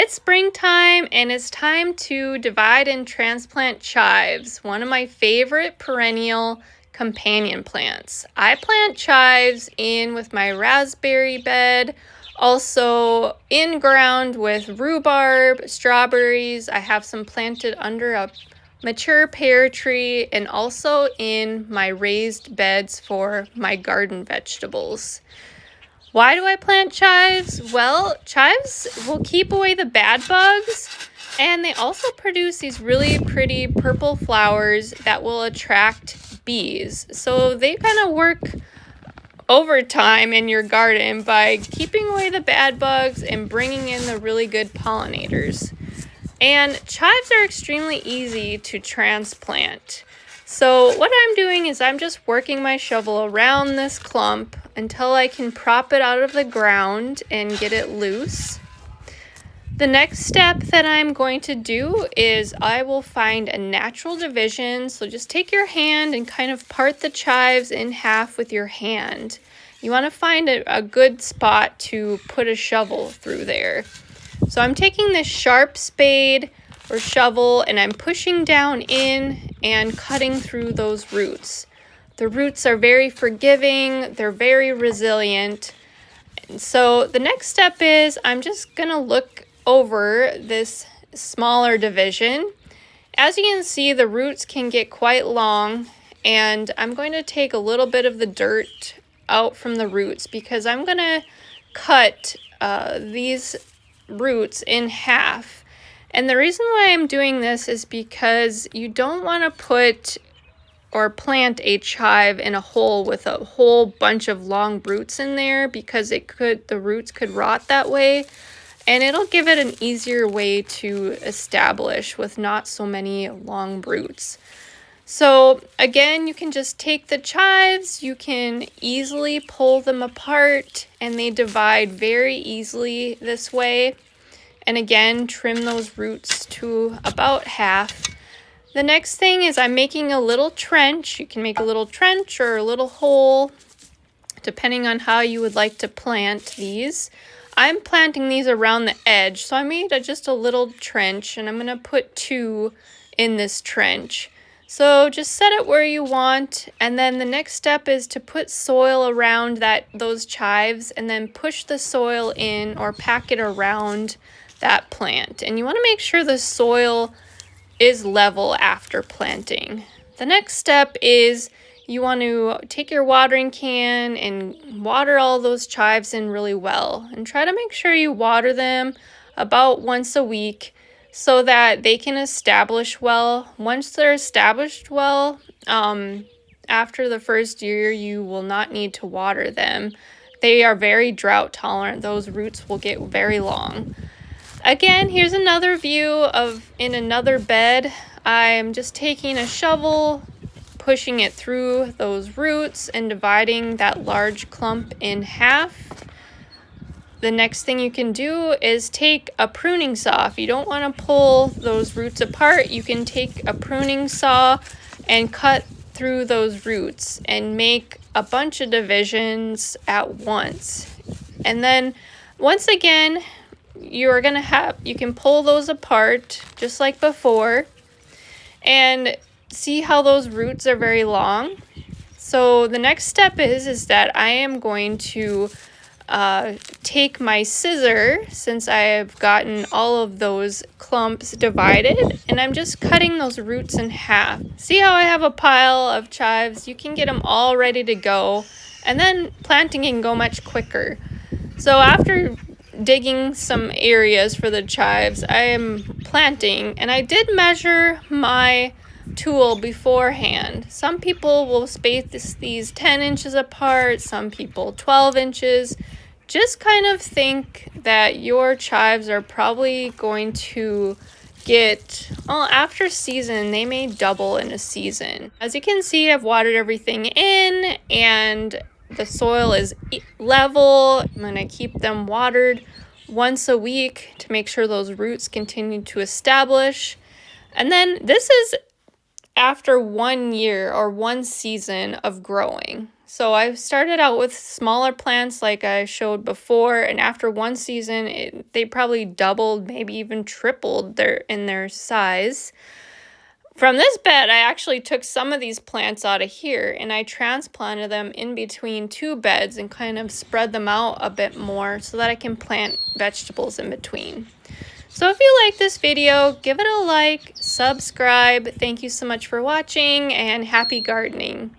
It's springtime and it's time to divide and transplant chives, one of my favorite perennial companion plants. I plant chives in with my raspberry bed, also in ground with rhubarb, strawberries. I have some planted under a mature pear tree and also in my raised beds for my garden vegetables. Why do I plant chives? Well, chives will keep away the bad bugs, and they also produce these really pretty purple flowers that will attract bees. So they kind of work overtime in your garden by keeping away the bad bugs and bringing in the really good pollinators. And chives are extremely easy to transplant. So what I'm doing is I'm just working my shovel around this clump until I can prop it out of the ground and get it loose. The next step that I'm going to do is I will find a natural division. So just take your hand and kind of part the chives in half with your hand. You want to find a good spot to put a shovel through there. So I'm taking this sharp spade or shovel and I'm pushing down in and cutting through those roots. The roots are very forgiving, they're very resilient. And so the next step is I'm just going to look over this smaller division. As you can see, the roots can get quite long, and I'm going to take a little bit of the dirt out from the roots because I'm going to cut these roots in half. And the reason why I'm doing this is because you don't want to put or plant a chive in a hole with a whole bunch of long roots in there because the roots could rot that way, and it'll give it an easier way to establish with not so many long roots. So again, you can just take the chives, you can easily pull them apart, and they divide very easily this way. And again, trim those roots to about half. The next thing is I'm making a little trench. You can make a little trench or a little hole, depending on how you would like to plant these. I'm planting these around the edge, so I made just a little trench, and I'm going to put 2 in this trench. So just set it where you want, and then the next step is to put soil around those chives and then push the soil in or pack it around that plant. And you want to make sure the soil is level after planting. The next step is you want to take your watering can and water all those chives in really well, and try to make sure you water them about once a week so that they can establish well. Once they're established well, after the first year, you will not need to water them. They are very drought tolerant. Those roots will get very long. Again, here's another view in another bed. I'm just taking a shovel, pushing it through those roots and dividing that large clump in half. The next thing you can do is take a pruning saw. If you don't want to pull those roots apart, you can take a pruning saw and cut through those roots and make a bunch of divisions at once. And then once again, you can pull those apart just like before and see how those roots are very long. So the next step is that I am going to take my scissor, since I have gotten all of those clumps divided, and I'm just cutting those roots in half. See how I have a pile of chives? You can get them all ready to go, and then planting can go much quicker. So after digging some areas for the chives, I am planting, and I did measure my tool beforehand. Some people will space these 10 inches apart, some people 12 inches. Just kind of think that your chives are probably going to after season, they may double in a season. As you can see, I've watered everything in and the soil is level. I'm going to keep them watered once a week to make sure those roots continue to establish. And then this is after 1 year or 1 season of growing. So I started out with smaller plants like I showed before, and after one season, they probably doubled, maybe even tripled in their size. From this bed, I actually took some of these plants out of here and I transplanted them in between two beds and kind of spread them out a bit more so that I can plant vegetables in between. So if you like this video, give it a like, subscribe. Thank you so much for watching, and happy gardening.